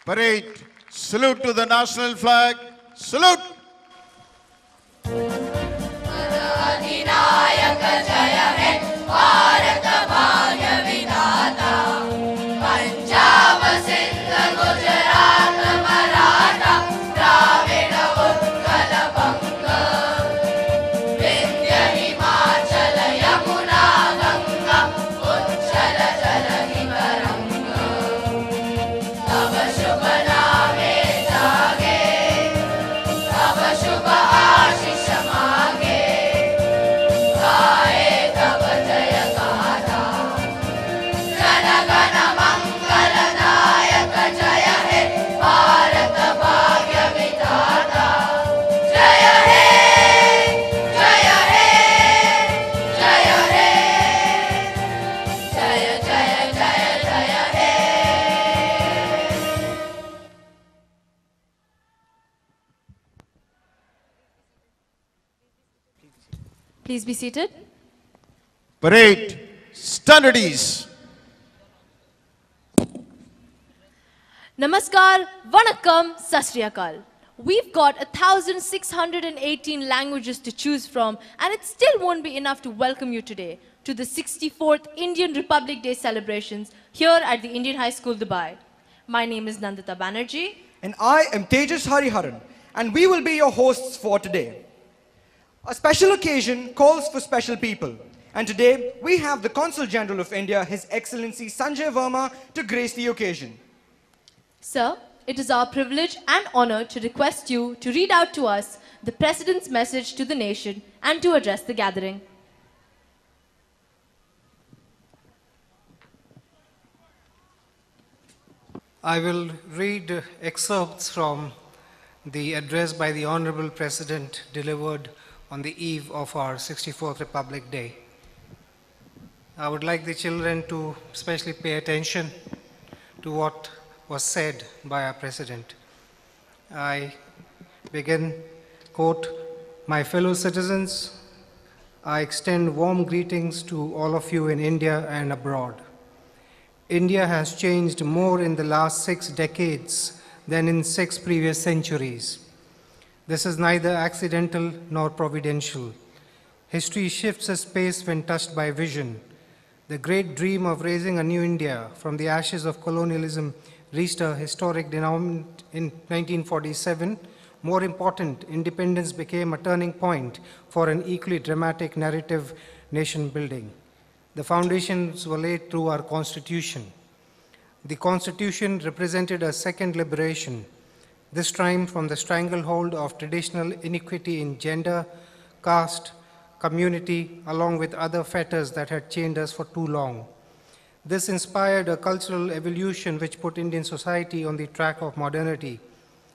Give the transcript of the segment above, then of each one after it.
Parade. Salute to the national flag. Salute. Please be seated. Parade. Standardies. Namaskar, Vanakkam, Sat Sri Akal. We've got 1,618 languages to choose from, and it still won't be enough to welcome you today to the 64th Indian Republic Day celebrations here at the Indian High School, Dubai. My name is Nandita Banerjee. And I am Tejas Hariharan, and we will be your hosts for today. A special occasion calls for special people. And today, we have the Consul General of India, His Excellency Sanjay Verma, to grace the occasion. Sir, it is our privilege and honor to request you to read out to us the President's message to the nation and to address the gathering. I will read excerpts from the address by the Honorable President delivered on the eve of our 64th Republic Day. I would like the children to especially pay attention to what was said by our President. I begin, quote, "My fellow citizens, I extend warm greetings to all of you in India and abroad. India has changed more in the last 6 decades than in 6 previous centuries. This is neither accidental nor providential. History shifts its pace when touched by vision. The great dream of raising a new India from the ashes of colonialism reached a historic denouement in 1947. More important, independence became a turning point for an equally dramatic narrative nation building. The foundations were laid through our Constitution. The Constitution represented a second liberation, this time from the stranglehold of traditional inequity in gender, caste, community, along with other fetters that had chained us for too long. This inspired a cultural evolution which put Indian society on the track of modernity.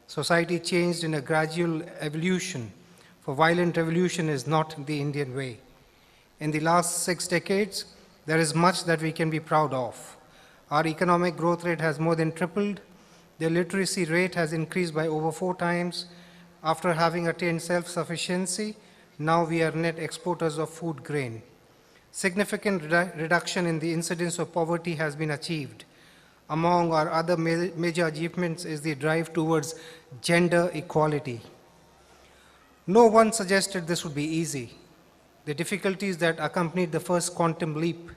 Society changed in a gradual evolution, for violent revolution is not the Indian way. In the last 6 decades, there is much that we can be proud of. Our economic growth rate has more than tripled. The literacy rate has increased by over 4 times. After having attained self-sufficiency, now we are net exporters of food grain. Significant reduction in the incidence of poverty has been achieved. Among our other major achievements is the drive towards gender equality. No one suggested this would be easy. The difficulties that accompanied the first quantum leap,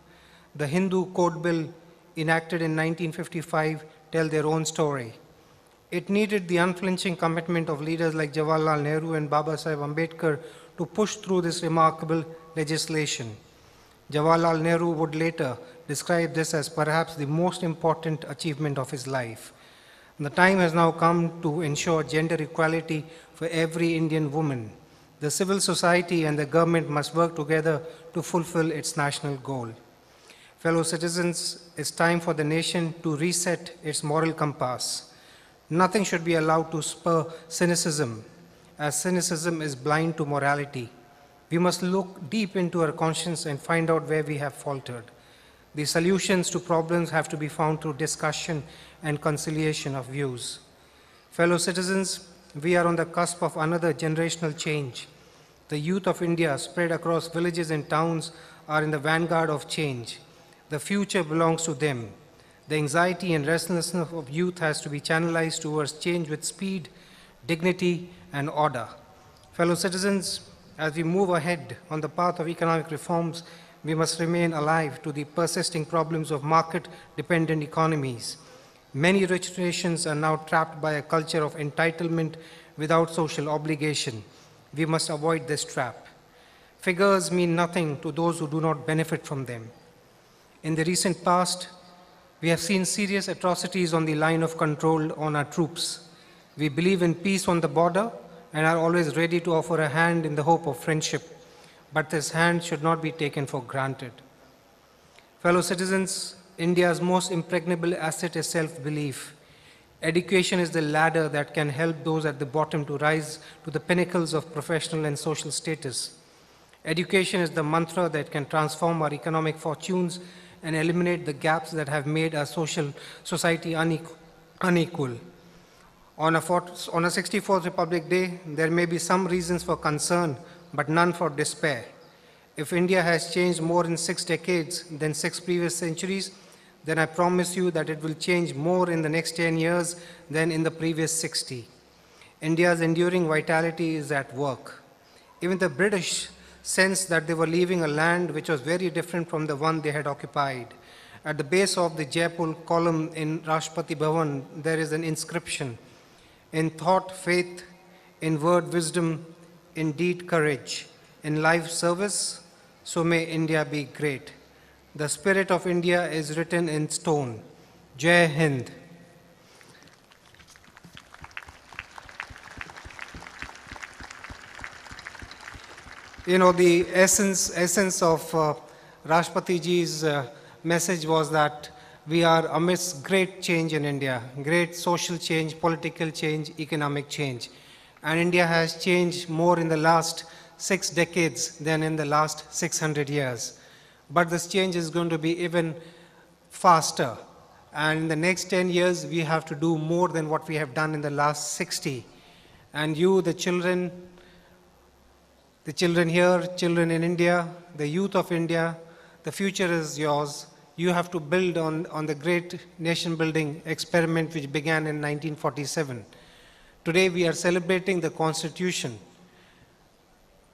the Hindu Code Bill enacted in 1955, tell their own story. It needed the unflinching commitment of leaders like Jawaharlal Nehru and Baba Saheb Ambedkar to push through this remarkable legislation. Jawaharlal Nehru would later describe this as perhaps the most important achievement of his life. The time has now come to ensure gender equality for every Indian woman. The civil society and the government must work together to fulfill its national goal. Fellow citizens, it's time for the nation to reset its moral compass. Nothing should be allowed to spur cynicism, as cynicism is blind to morality. We must look deep into our conscience and find out where we have faltered. The solutions to problems have to be found through discussion and conciliation of views. Fellow citizens, we are on the cusp of another generational change. The youth of India, spread across villages and towns, are in the vanguard of change. The future belongs to them. The anxiety and restlessness of youth has to be channelized towards change with speed, dignity, and order. Fellow citizens, as we move ahead on the path of economic reforms, we must remain alive to the persisting problems of market-dependent economies. Many rich nations are now trapped by a culture of entitlement without social obligation. We must avoid this trap. Figures mean nothing to those who do not benefit from them. In the recent past, we have seen serious atrocities on the line of control on our troops. We believe in peace on the border and are always ready to offer a hand in the hope of friendship. But this hand should not be taken for granted. Fellow citizens, India's most impregnable asset is self-belief. Education is the ladder that can help those at the bottom to rise to the pinnacles of professional and social status. Education is the mantra that can transform our economic fortunes and eliminate the gaps that have made our society unequal. On a 64th Republic Day, there may be some reasons for concern, but none for despair. If India has changed more in 6 decades than 6 previous centuries, then I promise you that it will change more in the next 10 years than in the previous 60. India's enduring vitality is at work. Even the British sensed that they were leaving a land which was very different from the one they had occupied. At the base of the Jaipur column in Rashtrapati Bhavan, there is an inscription: in thought, faith; in word, wisdom; in deed, courage; in life, service. So may India be great. The spirit of India is written in stone. Jai Hind. You know, the essence of Rashtrapati ji's message was that we are amidst great change in India, great social change, political change, economic change. And India has changed more in the last 6 decades than in the last 600 years. But this change is going to be even faster. And in the next 10 years, we have to do more than what we have done in the last 60. And you, the children here, children in India, the youth of India, the future is yours. You have to build on the great nation-building experiment which began in 1947. Today we are celebrating the Constitution.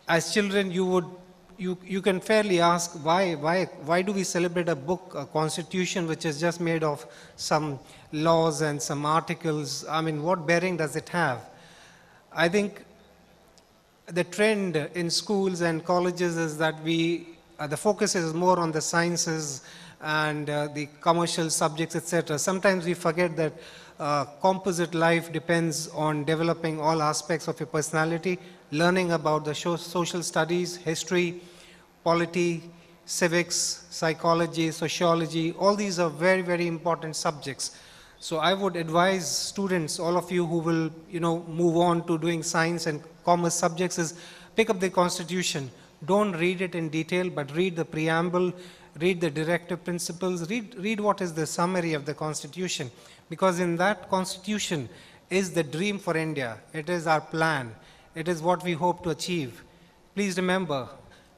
As children, you can fairly ask, why do we celebrate a book, a Constitution, which is just made of some laws and some articles? I mean, what bearing does it have? I think the trend in schools and colleges is that the focus is more on the sciences and the commercial subjects, etc. Sometimes we forget that composite life depends on developing all aspects of your personality, learning about the social studies, history, polity, civics, psychology, sociology. All these are very, very important subjects. So I would advise students, all of you who will, move on to doing science and commerce subjects, is pick up the Constitution. Don't read it in detail, but read the preamble, read the directive principles, read what is the summary of the Constitution. Because in that Constitution is the dream for India. It is our plan. It is what we hope to achieve. Please remember,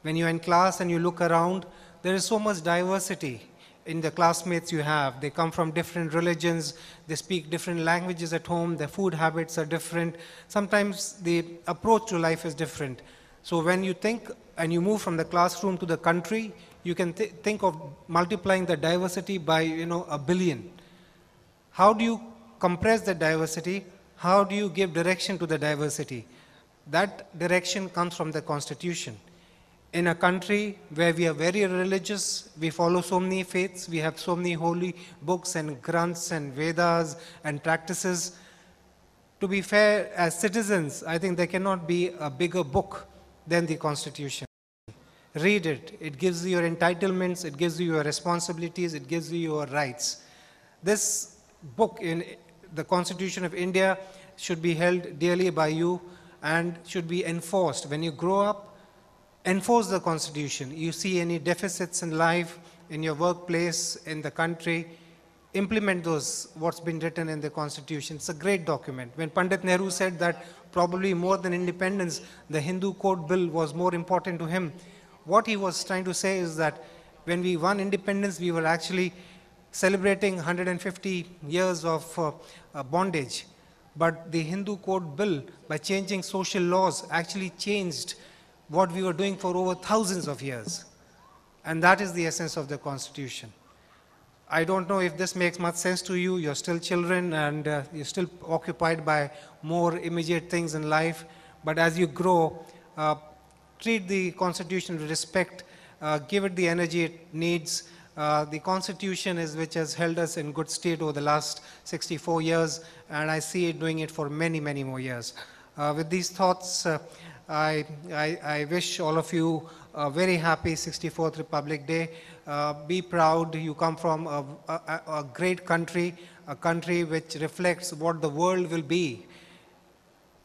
when you're in class and you look around, there is so much diversity in the classmates you have. They come from different religions, they speak different languages at home, their food habits are different. Sometimes the approach to life is different. So when you think and you move from the classroom to the country, you can think of multiplying the diversity by, 1 billion. How do you compress the diversity? How do you give direction to the diversity? That direction comes from the Constitution. In a country where we are very religious, we follow so many faiths, we have so many holy books and granths and Vedas and practices. To be fair, as citizens, I think there cannot be a bigger book than the Constitution. Read it. It gives you your entitlements, it gives you your responsibilities, it gives you your rights. This book in the Constitution of India should be held dearly by you and should be enforced. When you grow up, enforce the Constitution. You see any deficits in life, in your workplace, in the country, implement those, what's been written in the Constitution. It's a great document. When Pandit Nehru said that probably more than independence, the Hindu Code Bill was more important to him, what he was trying to say is that when we won independence, we were actually celebrating 150 years of bondage. But the Hindu Code Bill, by changing social laws, actually changed what we were doing for over thousands of years. And that is the essence of the Constitution. I don't know if this makes much sense to you. You're still children and you're still occupied by more immediate things in life. But as you grow, treat the Constitution with respect, give it the energy it needs. The Constitution is which has held us in good state over the last 64 years, and I see it doing it for many, many more years. With these thoughts, I wish all of you a very happy 64th Republic Day. Be proud. You come from a great country, a country which reflects what the world will be.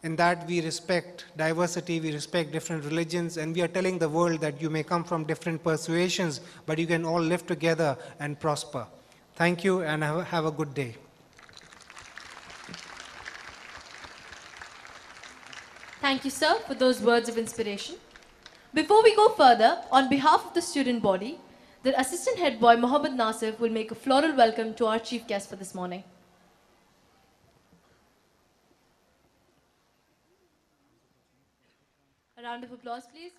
In that we respect diversity, we respect different religions, and we are telling the world that you may come from different persuasions, but you can all live together and prosper. Thank you, and have a good day. Thank you, sir, for those words of inspiration. Before we go further, on behalf of the student body, the Assistant Head Boy, Mohammad Nasif, will make a floral welcome to our chief guest for this morning. A round of applause, please.